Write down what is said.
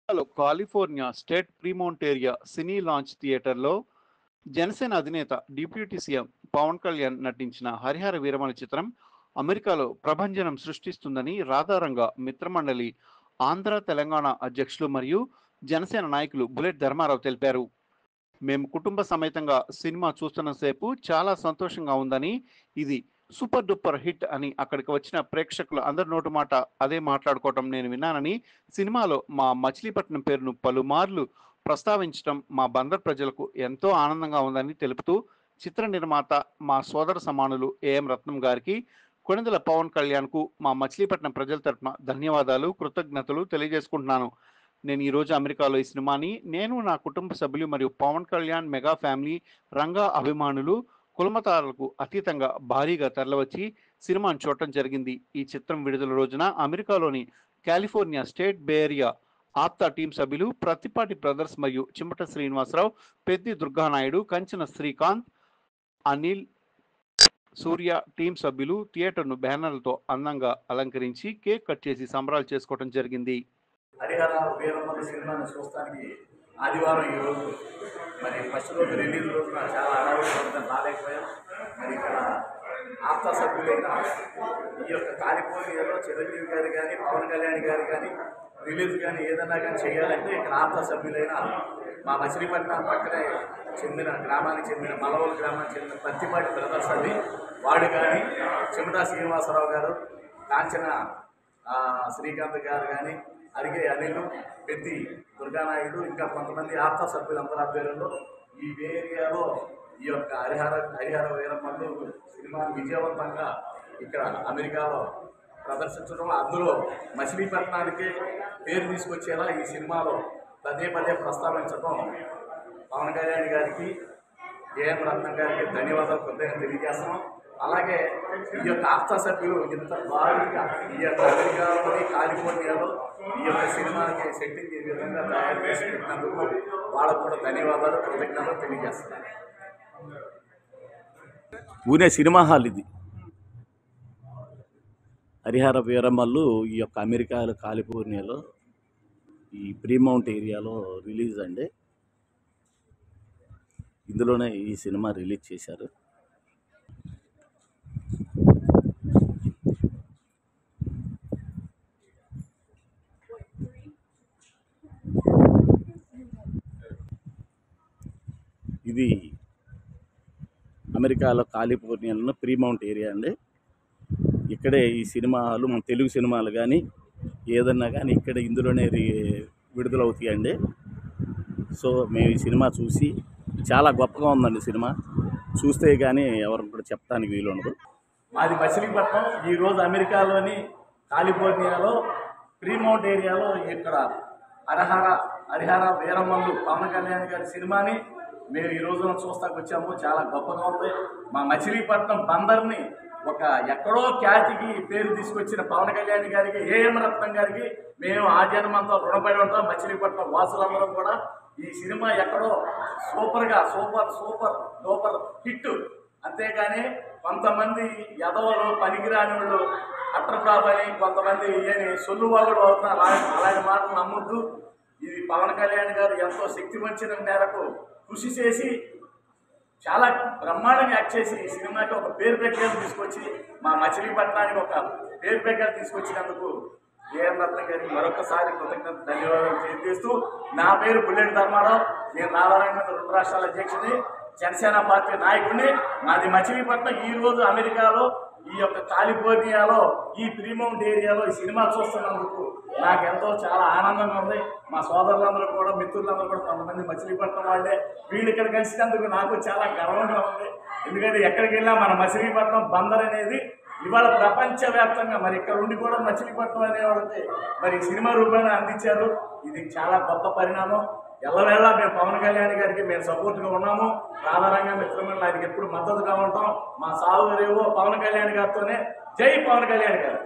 California state ప్రీమోంటేరియా సినీ launch థియేటర్లో జనసేన అధినేత deputy CM Pawan Kalyan నటించిన హరిహర వీరమల చిత్రం అమెరికాలో ప్రభంజనం సృష్టిస్తుందని రాధారంగ మిత్రమండలి ఆంధ్ర తెలంగాణ అధ్యక్షులు మరియు జనసేన నాయకులు బుల్లెట్ ధర్మారావు తెలిపారు. మేము కుటుంబ సమేతంగా సినిమా చూస్తున్నంతసేపు చాలా సంతోషంగా ఉందని, ఇది సూపర్ డూపర్ హిట్ అని అక్కడికి వచ్చిన ప్రేక్షకులు అందరి నోటి మాట అదే మాట్లాడుకోవటం నేను విన్నానని, సినిమాలో మా మచిలీపట్నం పేరును పలుమార్లు ప్రస్తావించడం మా బందర్ ప్రజలకు ఎంతో ఆనందంగా ఉందని తెలుపుతూ, చిత్ర నిర్మాత మా సోదర సమానులు ఏఎం రత్నం గారికి, కొణిదెల పవన్ కళ్యాణ్కు మా మచిలీపట్నం ప్రజల తరపున ధన్యవాదాలు, కృతజ్ఞతలు తెలియజేసుకుంటున్నాను. నేను ఈరోజు అమెరికాలో ఈ సినిమాని నేను నా కుటుంబ సభ్యులు మరియు పవన్ కళ్యాణ్ మెగా ఫ్యామిలీ రంగా అభిమానులు కులమతాలకు అతీతంగా భారీగా తరలివచ్చి సినిమాను చూడటం జరిగింది. ఈ చిత్రం విడుదల రోజున అమెరికాలోని కాలిఫోర్నియా స్టేట్ బే ఏరియా ఆప్తా టీం సభ్యులు ప్రత్తిపాటి బ్రదర్స్ మరియు చిమ్మట శ్రీనివాసరావు, పెద్ది దుర్గానాయుడు, కంచన శ్రీకాంత్, అనిల్, సూర్య టీం సభ్యులు థియేటర్ను బ్యానర్లతో అందంగా అలంకరించి కేక్ కట్ చేసి సంబరాలు చేసుకోవడం జరిగింది. హరిహర వీరమల్లు సినిమాని చూస్తానికి ఆదివారం ఈరోజు మరి ఫస్ట్ రోజు రిలీజ్ రోజున చాలా హడావిడి ఉందని రాలేకపోయాం. మరి ఇక్కడ ఆప్తా సభ్యులైన ఈ యొక్క కాలిఫోర్నియాలో చిరంజీవి గారు కానీ పవన్ కళ్యాణ్ గారు కానీ రిలీజ్ కానీ ఏదన్నా కానీ చేయాలంటే ఇక్కడ ఆప్తా సభ్యులైన మా మచిలీపట్నం పక్కనే చెందిన గ్రామానికి చెందిన మలవోలు గ్రామానికి చెందిన ప్రత్తిపాటి బ్రదర్స్ అది వాడు కానీ చిమ్మటా శ్రీనివాసరావు గారు, కాంచన శ్రీకాంత్ గారు కానీ, అరిగే అనిల్, పెద్ది దుర్గానాయుడు, ఇంకా కొంతమంది ఆప్తా సభ్యులందరి ఆధ్వర్యంలో ఈ ఏరియాలో ఈ యొక్క హరిహర వీరమల్లు సినిమాను విజయవంతంగా ఇక్కడ అమెరికాలో ప్రదర్శించడం, అందులో మచిలీపట్నానికి పేరు తీసుకొచ్చేలా ఈ సినిమాలో పదే పదే ప్రస్తావించడం పవన్ కళ్యాణ్ గారికి, ఏఎం రత్నం గారికి ధన్యవాదాలు కృతజ్ఞతలు తెలియజేస్తున్నాం. అలాగే ఈ యొక్క ఆప్తా సభ్యులు ఇంత భారీగా ఈ యొక్క అమెరికాలోని కాలిఫోర్నియాలో ఈ యొక్క సినిమాకి సెట్టింగ్ ఈ విధంగా తయారు చేసి పెట్టినందుకు వాళ్ళకు కూడా ధన్యవాదాలు కృతజ్ఞతలు తెలియజేస్తున్నాను. పూణే సినిమా హాల్ ఇది. హరిహర వీరమల్లు ఈ యొక్క అమెరికాలో కాలిఫోర్నియాలో ఈ ప్రీమౌంట్ ఏరియాలో రిలీజ్ అండి. ఇందులోనే ఈ సినిమా రిలీజ్ చేశారు. ఇది అమెరికాలో కాలిఫోర్నియాలో ప్రీమౌంట్ ఏరియా అండి. ఇక్కడే ఈ సినిమా హాలు, మన తెలుగు సినిమాలు కానీ ఏదన్నా కానీ ఇక్కడ ఇందులోనే విడుదలవుతాయండి. సో మేము ఈ సినిమా చూసి చాలా గొప్పగా ఉందండి. సినిమా చూస్తే కానీ ఎవరికి కూడా చెప్పడానికి వీలు ఉండదు. మాది మచిలీపట్నం. ఈరోజు అమెరికాలోని కాలిఫోర్నియాలో ప్రీమౌంట్ ఏరియాలో ఇక్కడ హరిహర వీరమల్లు పవన్ కళ్యాణ్ గారి సినిమాని మేము ఈ రోజున చూస్తాకు వచ్చాము. చాలా గొప్పగా ఉంది. మా మచిలీపట్నం బందర్ని ఒక ఎక్కడో ఖ్యాతికి పేరు తీసుకొచ్చిన పవన్ కళ్యాణ్ గారికి, ఏఎం రత్నం గారికి మేము ఆ జన్మంతో రుణపడి ఉంటాం. మచిలీపట్నం వాసులందరం కూడా ఈ సినిమా ఎక్కడో సూపర్ డూపర్ హిట్. అంతేగాని కొంతమంది ఎదవలు పనికిరాని వాళ్ళు అట్రప్రాబని కొంతమంది ఏని సొల్లువాగుడు అవుతున్నారు. అలాంటి మాటలు నమ్మొద్దు. ఇది పవన్ కళ్యాణ్ గారు ఎంతో శక్తివంచిన మేరకు కృషి చేసి చాలా బ్రహ్మాండంగా యాక్ట్ చేసి ఈ సినిమాకి ఒక పేరు ప్రఖ్యాతి తీసుకొచ్చి మా మచిలీపట్నానికి ఒక పేరు ప్రఖ్యాతి తీసుకొచ్చినందుకు ఏఎం రత్నం గారికి మరొకసారి కృతజ్ఞత ధన్యవాదాలు తెలియజేస్తూ, నా పేరు బుల్లెట్ ధర్మారావు. నేను రాధారంగ 2 రాష్ట్రాల అధ్యక్షుడిని, జనసేన పార్టీ నాయకుడిని. మాది మచిలీపట్నం. ఈరోజు అమెరికాలో ఈ యొక్క కాలిఫోర్నియాలో ఈ ప్రీమౌంట్ ఏరియాలో ఈ సినిమా చూస్తున్నందుకు నాకు ఎంతో చాలా ఆనందంగా ఉంది. మా సోదరులందరూ కూడా, మిత్రులందరూ కూడా కొంతమంది మచిలీపట్నం వాళ్ళే. వీళ్ళు ఇక్కడ కలిసినందుకు నాకు చాలా గర్వంగా ఉంది. ఎందుకంటే ఎక్కడికి వెళ్ళినా మన మచిలీపట్నం బందర్ అనేది ఇవాళ ప్రపంచవ్యాప్తంగా మరి ఇక్కడ ఉండి కూడా మచిలీపట్నం అనే వాళ్ళకి మరి సినిమా రూపాన్ని అందించారు. ఇది చాలా గొప్ప పరిణామం. ఎల్లవేళ మేము పవన్ కళ్యాణ్ గారికి మేము సపోర్ట్గా ఉన్నాము. రాధారంగ మిత్రమండలి ఆయనకి ఎప్పుడు మద్దతుగా ఉంటాం. మా సాగు రేవో పవన్ కళ్యాణ్ గారితోనే. జై పవన్ కళ్యాణ్ గారు.